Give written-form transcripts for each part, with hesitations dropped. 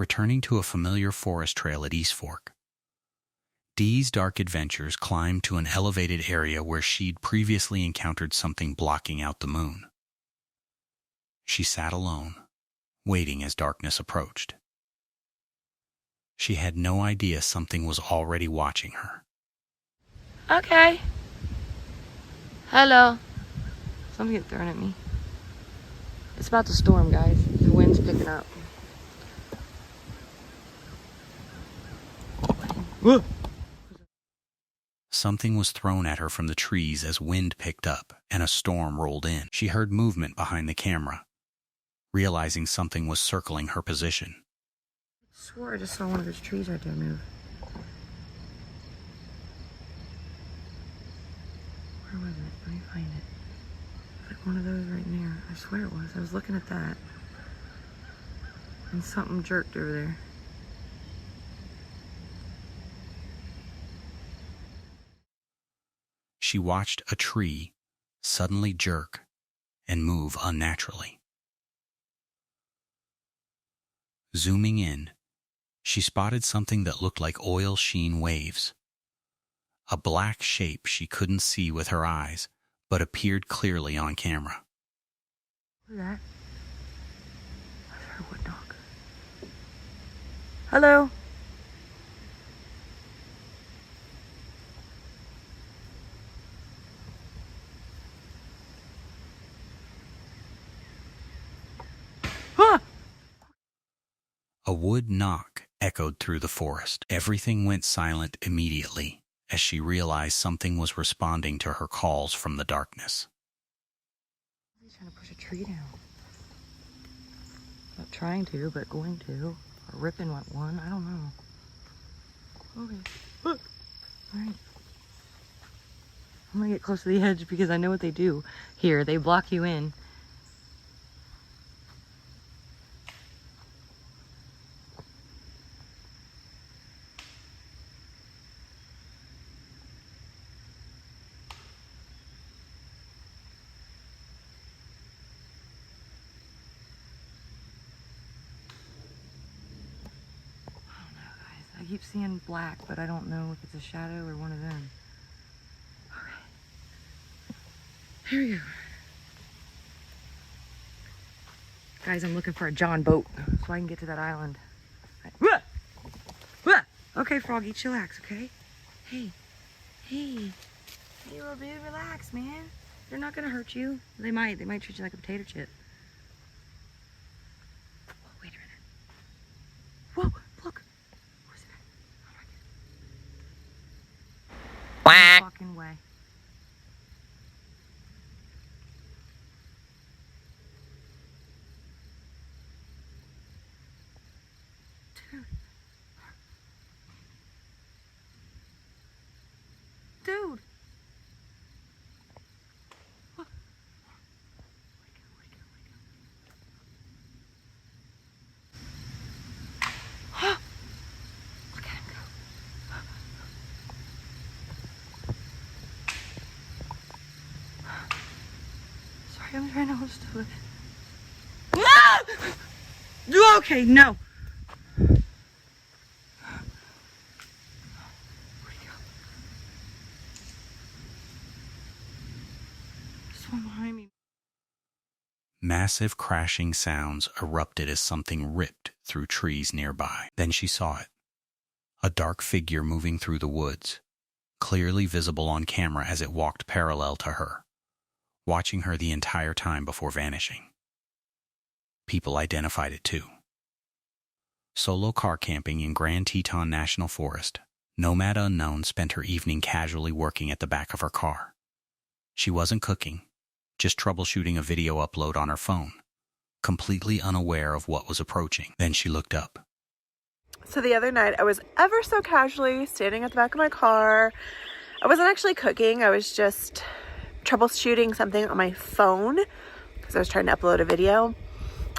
returning to a familiar forest trail at Eastfork. Dee's dark adventures climbed to an elevated area where she'd previously encountered something blocking out the moon. She sat alone, waiting as darkness approached. She had no idea something was already watching her. Okay. Hello. Something getting thrown at me. It's about to storm, guys. The wind's picking up. Something was thrown at her from the trees as wind picked up and a storm rolled in. She heard movement behind the camera, realizing something was circling her position. I swore I just saw one of those trees right there move. Where was it? Let me find it. It's like one of those right there. I swear it was. I was looking at that. And something jerked over there. She watched a tree suddenly jerk and move unnaturally. Zooming in, she spotted something that looked like oil sheen waves. A black shape she couldn't see with her eyes, but appeared clearly on camera. Who's that? I heard a wood knock. Hello? A wood knock echoed through the forest. Everything went silent immediately as she realized something was responding to her calls from the darkness. He's trying to push a tree down. Not trying to, but going to. Or ripping one. I don't know. Okay. Look. Alright. I'm gonna get close to the edge because I know what they do here. They block you in. I keep seeing black, but I don't know if it's a shadow or one of them. Okay. Here we go. Guys, I'm looking for a John boat so I can get to that island. Okay, Froggy, chillax, okay? Hey, little dude, relax, man. They're not gonna hurt you. They might treat you like a potato chip. Oh, wait a minute. Whoa, look. Where's it at? Oh my God. No fucking way. Dude. What? Look at him go. Sorry, I'm trying to hold still. No! Okay, no. Behind me. Massive crashing sounds erupted as something ripped through trees nearby. Then she saw it. A dark figure moving through the woods, clearly visible on camera as it walked parallel to her, watching her the entire time before vanishing. People identified it too. Solo car camping in Grand Teton National Forest, Nomad Unknown spent her evening casually working at the back of her car. She wasn't cooking, just troubleshooting a video upload on her phone, completely unaware of what was approaching. Then she looked up. So the other night I was ever so casually standing at the back of my car. I wasn't actually cooking, I was just troubleshooting something on my phone because I was trying to upload a video.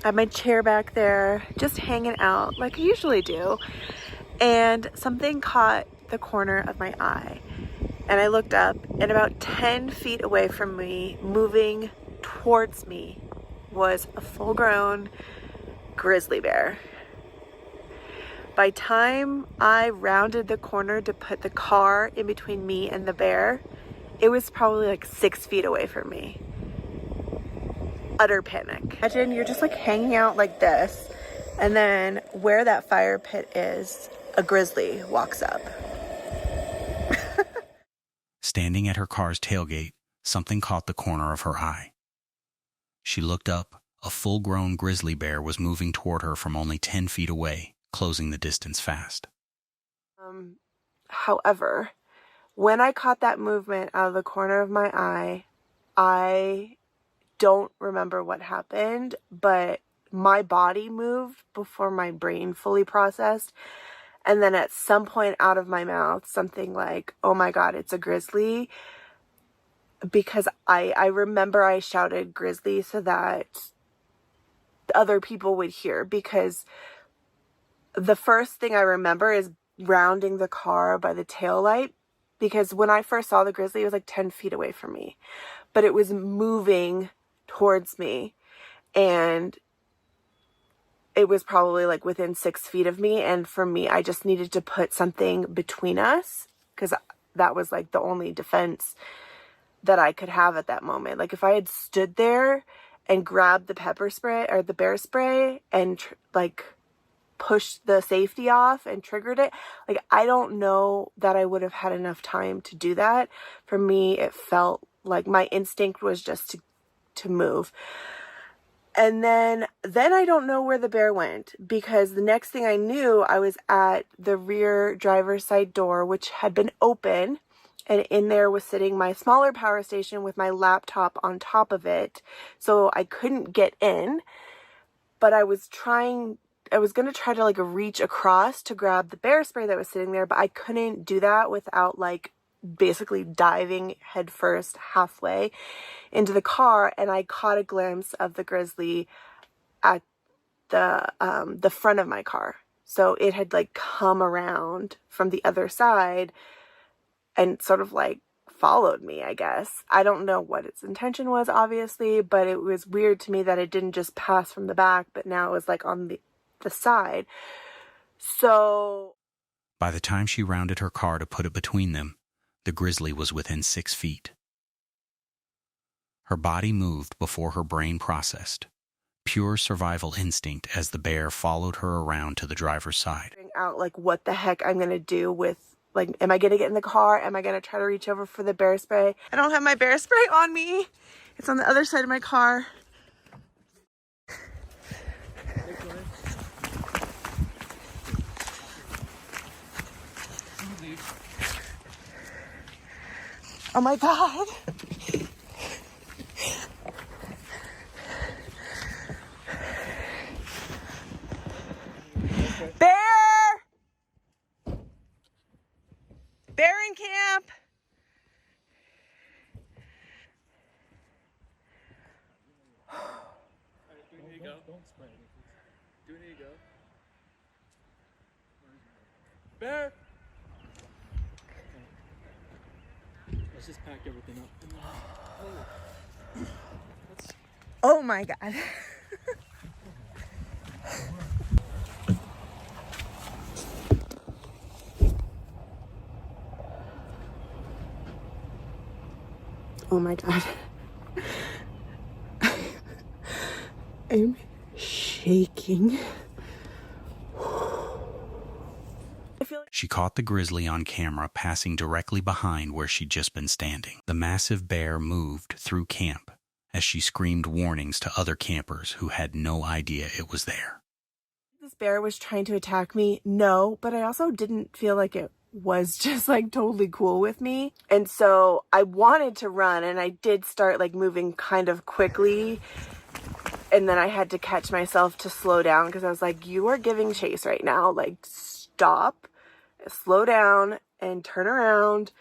I had my chair back there just hanging out like I usually do, and something caught the corner of my eye. And I looked up, and about 10 feet away from me, moving towards me, was a full-grown grizzly bear. By time I rounded the corner to put the car in between me and the bear, it was probably like 6 feet away from me. Utter panic. Imagine you're just like hanging out like this, and then where that fire pit is, a grizzly walks up. Standing at her car's tailgate, something caught the corner of her eye. She looked up. A full-grown grizzly bear was moving toward her from only 10 feet away, closing the distance fast. However, when I caught that movement out of the corner of my eye, I don't remember what happened, but my body moved before my brain fully processed. And then at some point out of my mouth, something like, "Oh my God, it's a grizzly." Because I remember I shouted grizzly so that other people would hear, because the first thing I remember is rounding the car by the tail light, because when I first saw the grizzly, it was like 10 feet away from me, but it was moving towards me, and it was probably like within 6 feet of me. And for me, I just needed to put something between us, because that was like the only defense that I could have at that moment. Like if I had stood there and grabbed the pepper spray or the bear spray and like pushed the safety off and triggered it, like I don't know that I would have had enough time to do that. For me, it felt like my instinct was just to move. And then I don't know where the bear went, because the next thing I knew, I was at the rear driver's side door, which had been open. And in there was sitting my smaller power station with my laptop on top of it. So I couldn't get in, but I was going to try to like reach across to grab the bear spray that was sitting there, but I couldn't do that without like basically diving headfirst halfway into the car. And I caught a glimpse of the grizzly at the front of my car. So it had like come around from the other side and sort of like followed me, I guess. I don't know what its intention was, obviously, but it was weird to me that it didn't just pass from the back, but now it was like on the side. So By the time she rounded her car to put it between them, the grizzly was within 6 feet. Her body moved before her brain processed. Pure survival instinct as the bear followed her around to the driver's side. Figuring out like what the heck I'm going to do with, like, am I going to get in the car? Am I going to try to reach over for the bear spray? I don't have my bear spray on me. It's on the other side of my car. Oh my God. Bear! Bear in camp! Do we need to go? Don't spray it. Do we need to go? Bear! Let's just pack everything up. Oh my God. Oh my God. I'm shaking. She caught the grizzly on camera passing directly behind where she'd just been standing. The massive bear moved through camp as she screamed warnings to other campers who had no idea it was there. This bear was trying to attack me? No, but I also didn't feel like it was just like totally cool with me. And so I wanted to run, and I did start like moving kind of quickly. And then I had to catch myself to slow down, because I was like, you are giving chase right now. Like, stop, slow down, and turn around.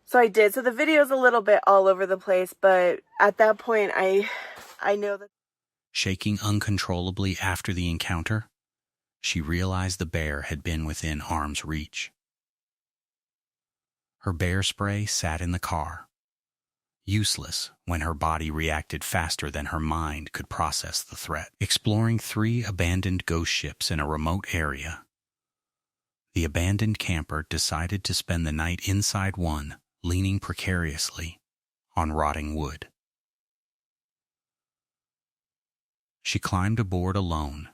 So I did. So the video's a little bit all over the place, but at that point, I know that. Shaking uncontrollably after the encounter, she realized the bear had been within arm's reach. Her bear spray sat in the car, useless when her body reacted faster than her mind could process the threat. Exploring 3 abandoned ghost ships in a remote area, The abandoned camper decided to spend the night inside one, leaning precariously on rotting wood. She climbed aboard alone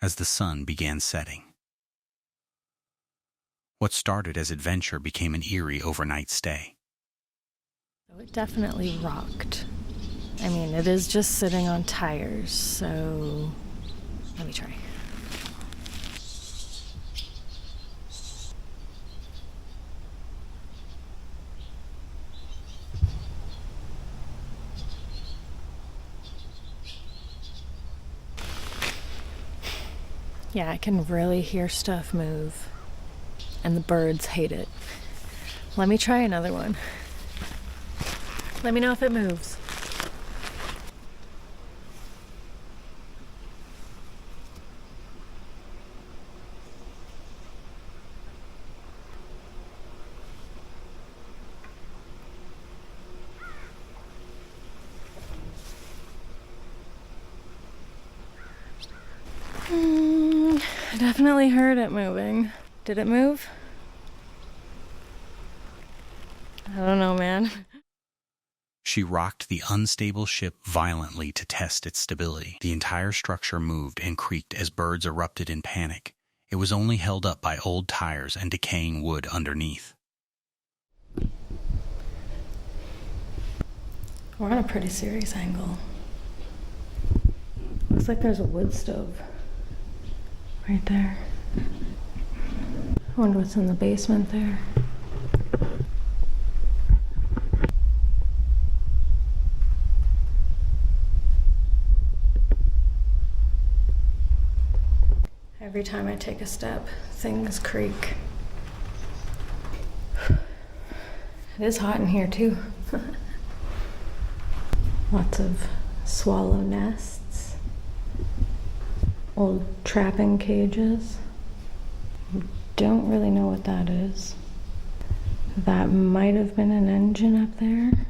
as the sun began setting. What started as adventure became an eerie overnight stay. So it definitely rocked. I mean, it is just sitting on tires, so let me try. Yeah, I can really hear stuff move, and the birds hate it. Let me try another one. Let me know if it moves. I definitely heard it moving. Did it move? I don't know, man. She rocked the unstable ship violently to test its stability. The entire structure moved and creaked as birds erupted in panic. It was only held up by old tires and decaying wood underneath. We're on a pretty serious angle. Looks like there's a wood stove right there. I wonder what's in the basement there. Every time I take a step, things creak. It is hot in here too. Lots of swallow nests, old trapping cages. Don't really know what that is. That might have been an engine up there.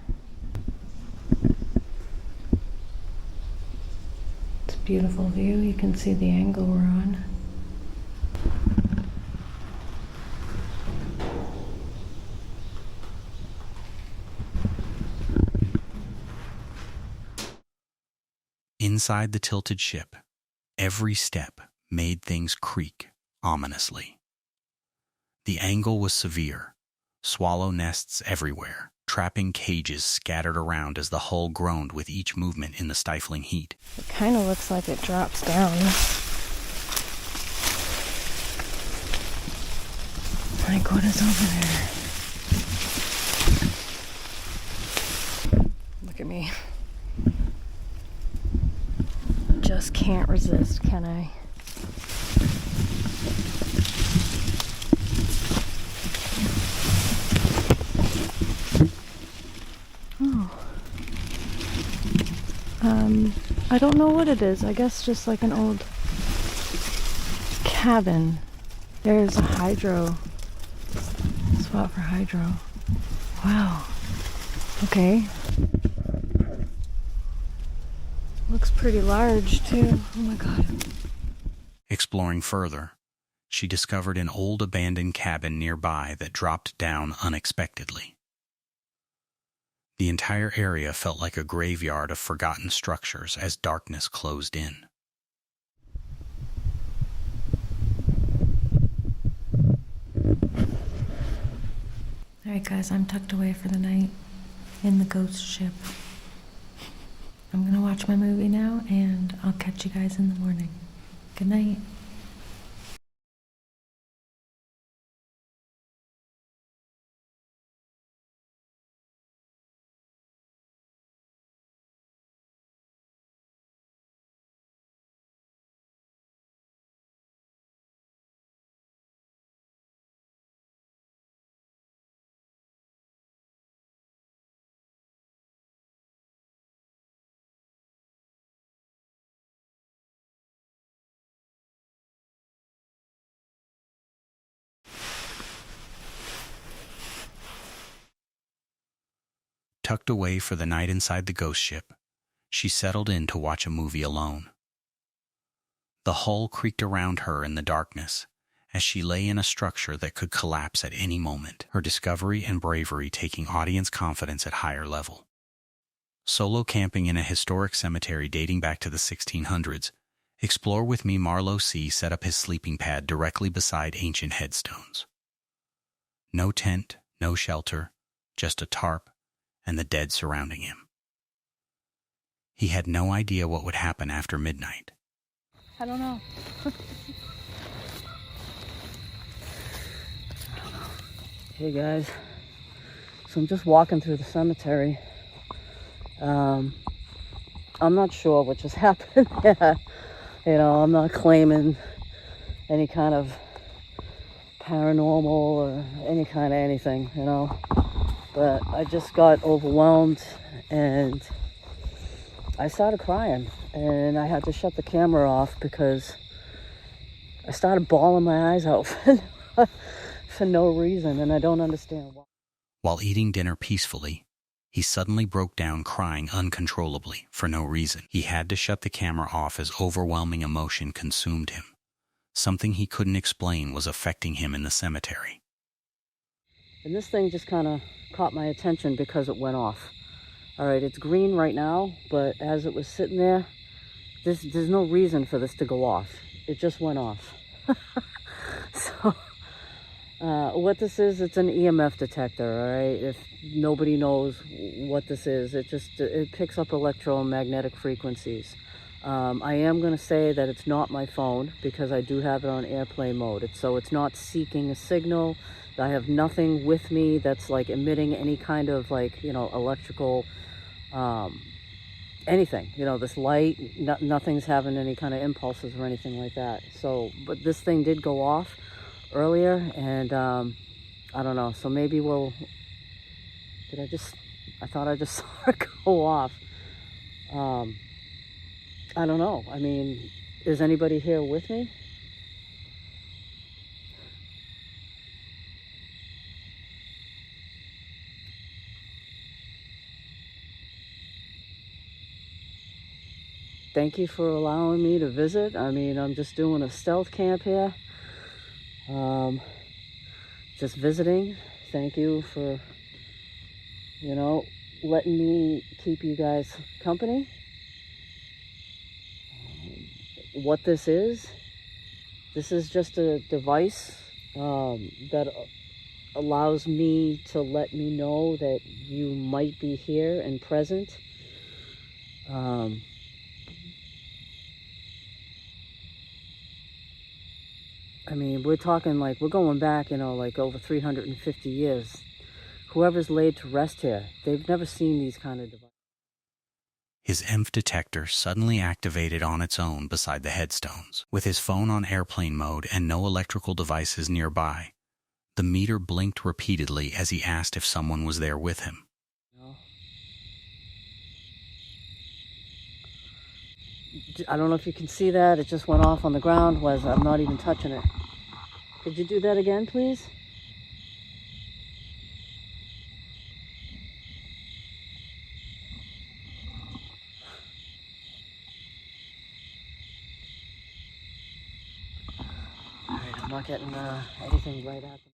It's a beautiful view. You can see the angle we're on. Inside the tilted ship, every step made things creak ominously. The angle was severe, swallow nests everywhere, trapping cages scattered around as the hull groaned with each movement in the stifling heat. It kind of looks like it drops down. Like, what is over there? Look at me. Just can't resist, can I? Oh. I don't know what it is. I guess just like an old cabin. There's a hydro spot for hydro. Wow. Okay. Looks pretty large too. Oh my god. Exploring further, she discovered an old abandoned cabin nearby that dropped down unexpectedly. The entire area felt like a graveyard of forgotten structures as darkness closed in. Alright guys, I'm tucked away for the night in the ghost ship. I'm gonna watch my movie now and I'll catch you guys in the morning. Good night. Tucked away for the night inside the ghost ship, she settled in to watch a movie alone. The hull creaked around her in the darkness, as she lay in a structure that could collapse at any moment, her discovery and bravery taking audience confidence at higher level. Solo camping in a historic cemetery dating back to the 1600s, explore with me. Marlowe C. set up his sleeping pad directly beside ancient headstones. No tent, no shelter, just a tarp and the dead surrounding him. He had no idea what would happen after midnight. I don't know. Hey guys, so I'm just walking through the cemetery. I'm not sure what just happened. I'm not claiming any kind of paranormal or any kind of anything, but I just got overwhelmed and I started crying, and I had to shut the camera off because I started bawling my eyes out for no reason, and I don't understand why. While eating dinner peacefully, he suddenly broke down crying uncontrollably for no reason. He had to shut the camera off as overwhelming emotion consumed him. Something he couldn't explain was affecting him in the cemetery. And this thing just kind of caught my attention because it went off. All right, it's green right now, but as it was sitting there, there's no reason for this to go off. It just went off. So, what this is, it's an EMF detector, all right? If nobody knows what this is, it picks up electromagnetic frequencies. I am going to say that it's not my phone because I do have it on airplane mode. It's not seeking a signal. I have nothing with me that's like emitting any kind of electrical, anything. This light, nothing's having any kind of impulses or anything like that. So, but this thing did go off earlier, and I don't know. So maybe I thought I just saw it go off. I don't know. I mean, is anybody here with me? Thank you for allowing me to visit. I mean, I'm just doing a stealth camp here. Just visiting. Thank you for, letting me keep you guys company. What this is just a device that allows me to let me know that you might be here and present. I mean, we're talking we're going back, over 350 years. Whoever's laid to rest here, they've never seen these kind of devices. His EMF detector suddenly activated on its own beside the headstones. With his phone on airplane mode and no electrical devices nearby, the meter blinked repeatedly as he asked if someone was there with him. I don't know if you can see that. It just went off on the ground. I'm not even touching it. Could you do that again, please? All right, I'm not getting anything right at them.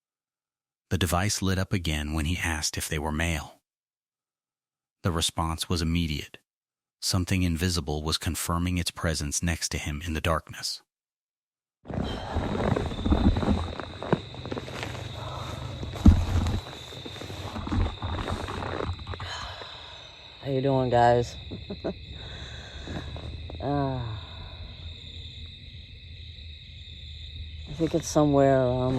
The device lit up again when he asked if they were male. The response was immediate. Something invisible was confirming its presence next to him in the darkness. How you doing, guys? I think it's somewhere around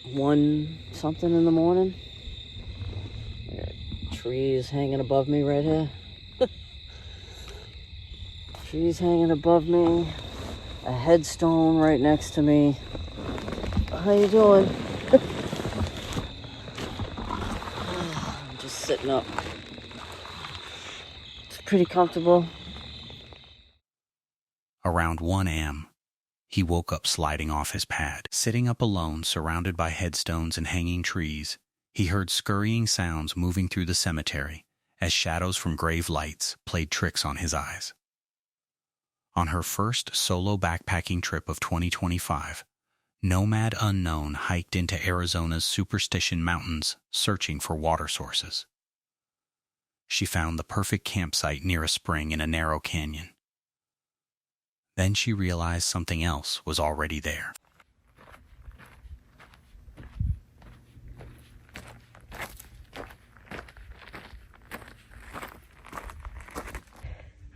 1 something in the morning. Trees hanging above me right here. Trees hanging above me. A headstone right next to me. How you doing? I'm just sitting up. It's pretty comfortable. Around 1 a.m., he woke up sliding off his pad. Sitting up alone, surrounded by headstones and hanging trees, he heard scurrying sounds moving through the cemetery as shadows from grave lights played tricks on his eyes. On her first solo backpacking trip of 2025, Nomad Unknown hiked into Arizona's Superstition Mountains searching for water sources. She found the perfect campsite near a spring in a narrow canyon. Then she realized something else was already there.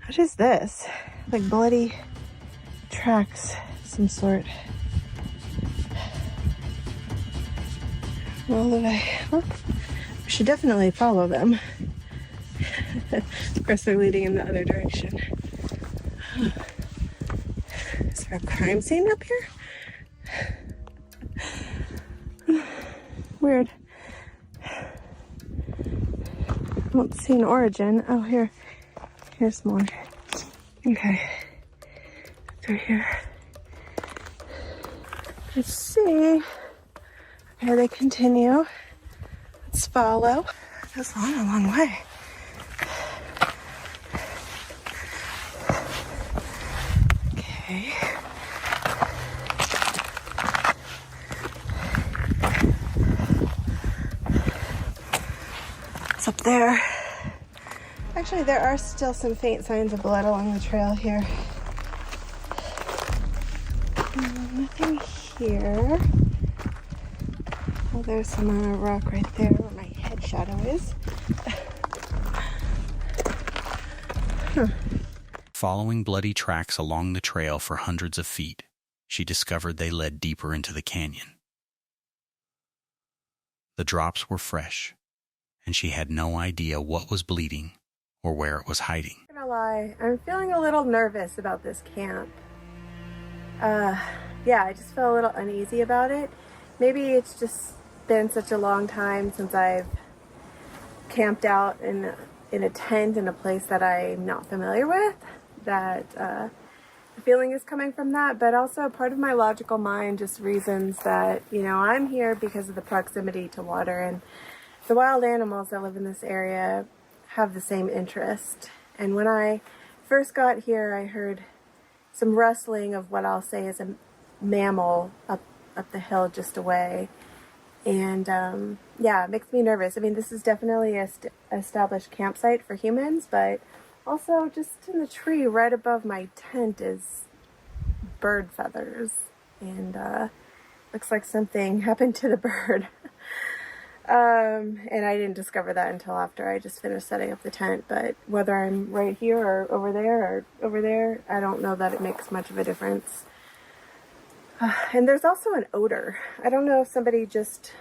What is this? Like bloody tracks of some sort. All the way. Well, we should definitely follow them. Of course, they're leading in the other direction. Is there a crime scene up here? Weird. I don't see an origin. Oh, here's more. Okay. Through here. Let's see. Here they continue. Let's follow. That's a long way. Okay. It's up there. Actually, there are still some faint signs of blood along the trail here. Nothing here. Oh, there's some on a rock right there where my head shadow is. Following bloody tracks along the trail for hundreds of feet, she discovered they led deeper into the canyon. The drops were fresh, and she had no idea what was bleeding or where it was hiding. I'm not gonna lie, I'm feeling a little nervous about this camp. Yeah, I just feel a little uneasy about it. Maybe it's just been such a long time since I've camped out in a tent in a place that I'm not familiar with, that the feeling is coming from that, but also part of my logical mind just reasons that, you know, I'm here because of the proximity to water, and the wild animals that live in this area have the same interest. And when I first got here, I heard some rustling of what I'll say is a mammal up the hill just away. And yeah, it makes me nervous. I mean, this is definitely a established campsite for humans, but also just in the tree right above my tent is bird feathers. And looks like something happened to the bird. And I didn't discover that until after I just finished setting up the tent. But whether I'm right here or over there, I don't know that it makes much of a difference. And there's also an odor. I don't know if somebody just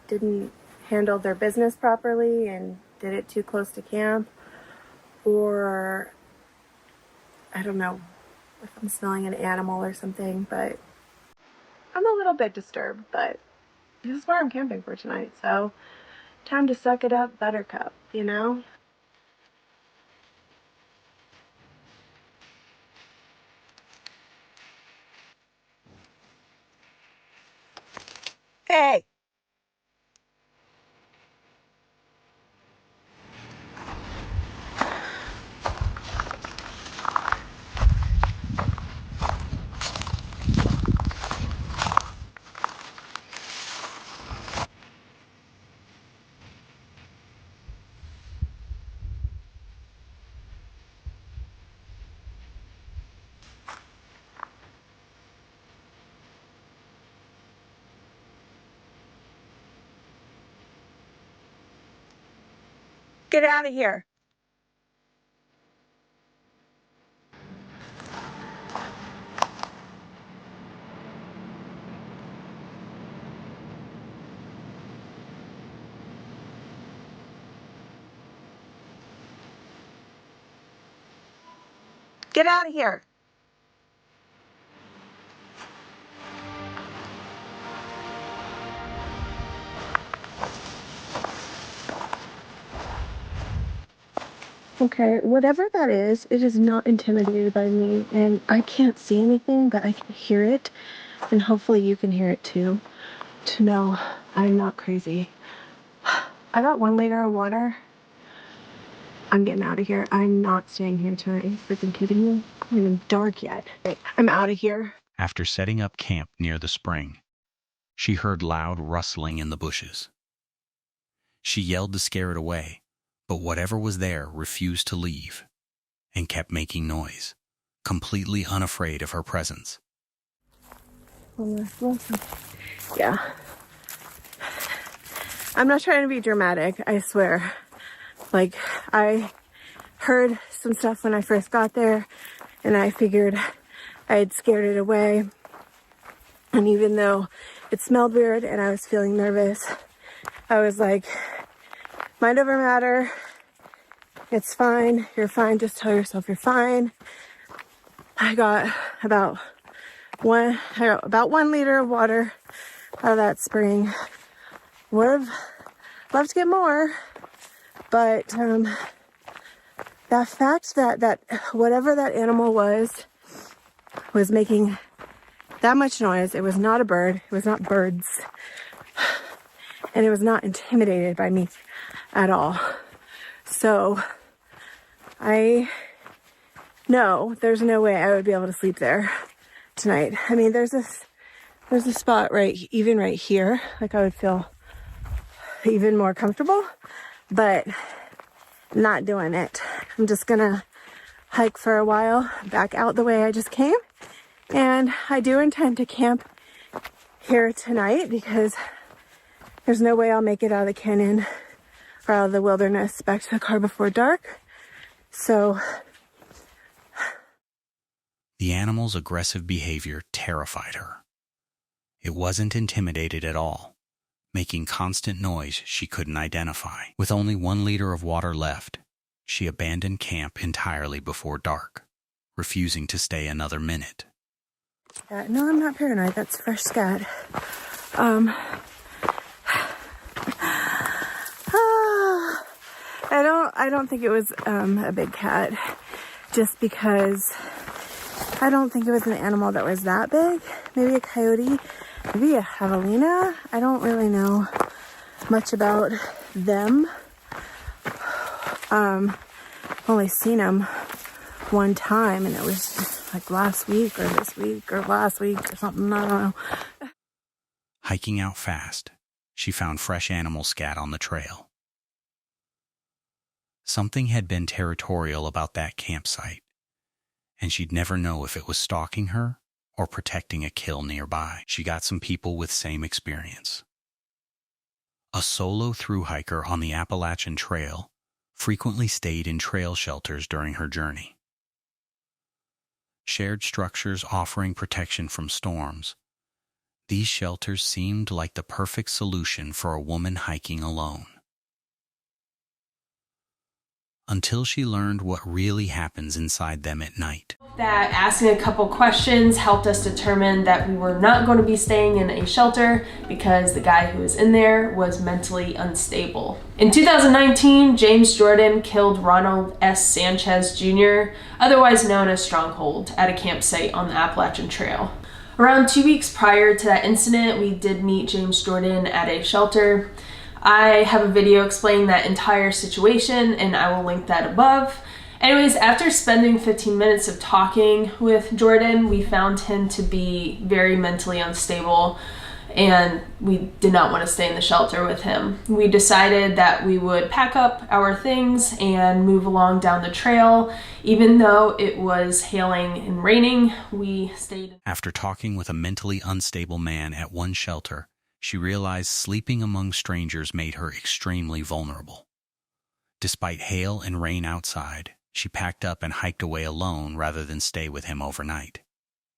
didn't handle their business properly and did it too close to camp, or I don't know if I'm smelling an animal or something, but I'm a little bit disturbed. But this is where I'm camping for tonight, so time to suck it up, buttercup, you know? Hey! Get out of here! Get out of here! Okay, whatever that is, it is not intimidated by me, and I can't see anything, but I can hear it, and hopefully you can hear it too, to know I'm not crazy. I got 1 liter of water. I'm getting out of here. I'm not staying here tonight. Are you freaking kidding me? It's not even dark yet. I'm out of here. After setting up camp near the spring, she heard loud rustling in the bushes. She yelled to scare it away, but whatever was there refused to leave and kept making noise, completely unafraid of her presence. Yeah. I'm not trying to be dramatic, I swear. Like, I heard some stuff when I first got there, and I figured I had scared it away. And even though it smelled weird and I was feeling nervous, I was like, mind over matter. It's fine. You're fine. Just tell yourself you're fine. I got about 1 liter of water out of that spring. Would have loved to get more, but that fact that whatever that animal was making that much noise. It was not a bird. It was not birds. And it was not intimidated by me at all. So I know there's no way I would be able to sleep there tonight. I mean, there's a spot right here. Like I would feel even more comfortable, but not doing it. I'm just gonna hike for a while back out the way I just came. And I do intend to camp here tonight because there's no way I'll make it out of the canyon or out of the wilderness back to the car before dark. So The animal's aggressive behavior terrified her. It wasn't intimidated at all, making constant noise she couldn't identify. With only 1 liter of water left, she abandoned camp entirely before dark, refusing to stay another minute. no, I'm not paranoid. That's fresh scat. I don't think it was a big cat, just because I don't think it was an animal that was that big. Maybe a coyote, maybe a javelina. I don't really know much about them. I've only seen them one time, and it was just like last week or this week or last week or something. I don't know. Hiking out fast, she found fresh animal scat on the trail. Something had been territorial about that campsite, and she'd never know if it was stalking her or protecting a kill nearby. She got some people with same experience. A solo thru hiker on the Appalachian Trail frequently stayed in trail shelters during her journey. Shared structures offering protection from storms, these shelters seemed like the perfect solution for a woman hiking alone. Until she learned what really happens inside them at night. That asking a couple questions helped us determine that we were not going to be staying in a shelter because the guy who was in there was mentally unstable. In 2019, James Jordan killed Ronald S. Sanchez Jr., otherwise known as Stronghold, at a campsite on the Appalachian Trail. Around 2 weeks prior to that incident, we did meet James Jordan at a shelter. I have a video explaining that entire situation, and I will link that above. Anyways, after spending 15 minutes of talking with Jordan, we found him to be very mentally unstable, and we did not want to stay in the shelter with him. We decided that we would pack up our things and move along down the trail. Even though it was hailing and raining, we stayed. After talking with a mentally unstable man at one shelter, she realized sleeping among strangers made her extremely vulnerable. Despite hail and rain outside, she packed up and hiked away alone rather than stay with him overnight.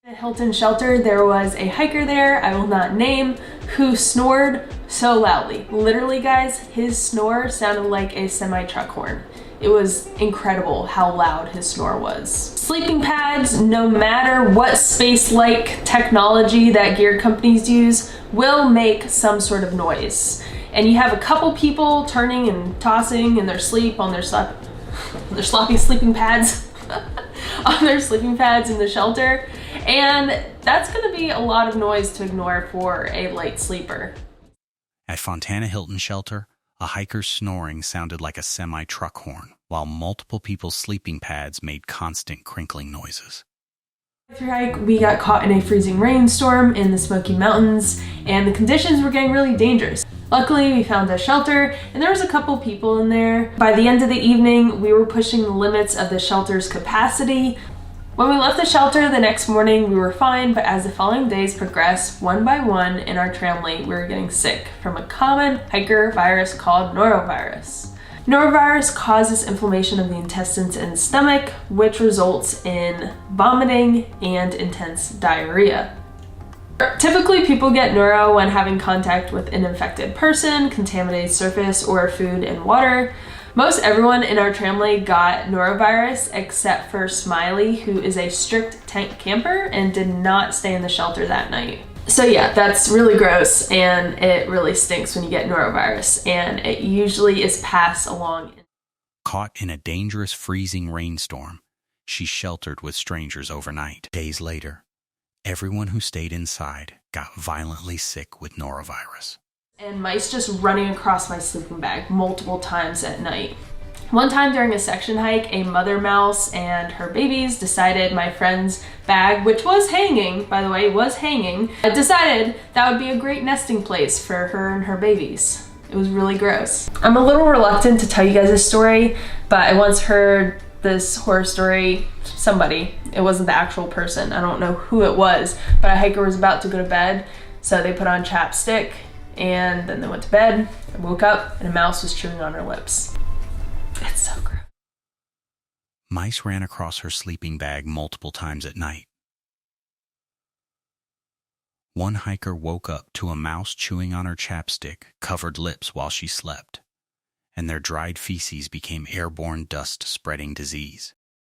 At Hilton Shelter, there was a hiker there, I will not name, who snored so loudly. Literally, guys, his snore sounded like a semi-truck horn. It was incredible how loud his snore was. Sleeping pads, no matter what space-like technology that gear companies use, will make some sort of noise. And you have a couple people turning and tossing in their sleep on their sloppy sleeping pads, on their sleeping pads in the shelter. And that's gonna be a lot of noise to ignore for a light sleeper. At Fontana Hilton Shelter, A hiker's snoring sounded like a semi-truck horn, while multiple people's sleeping pads made constant crinkling noises. Through hike, we got caught in a freezing rainstorm in the Smoky Mountains, and the conditions were getting really dangerous. Luckily, we found a shelter, and there was a couple people in there. By the end of the evening, we were pushing the limits of the shelter's capacity. When we left the shelter the next morning, we were fine, but as the following days progressed, one by one in our tramley, we were getting sick from a common hiker virus called norovirus. Norovirus causes inflammation of the intestines and stomach, which results in vomiting and intense diarrhea. Typically, people get noro when having contact with an infected person, contaminated surface, or food and water. Most everyone in our tramley got norovirus except for Smiley, who is a strict tent camper and did not stay in the shelter that night. So yeah, that's really gross, and it really stinks when you get norovirus, and it usually is passed along. Caught in a dangerous freezing rainstorm, she sheltered with strangers overnight. Days later, everyone who stayed inside got violently sick with norovirus. And mice just running across my sleeping bag multiple times at night. One time during a section hike, a mother mouse and her babies decided my friend's bag, which was hanging, by the way, decided that would be a great nesting place for her and her babies. It was really gross. I'm a little reluctant to tell you guys this story, but I once heard this horror story, it wasn't the actual person, I don't know who it was, but a hiker was about to go to bed, so they put on chapstick, and then they went to bed. I woke up and a mouse was chewing on her lips. It's so gross. Mice ran across her sleeping bag multiple times at night. One hiker woke up to a mouse chewing on her chapstick, covered lips while she slept, and their dried feces became airborne dust spreading disease.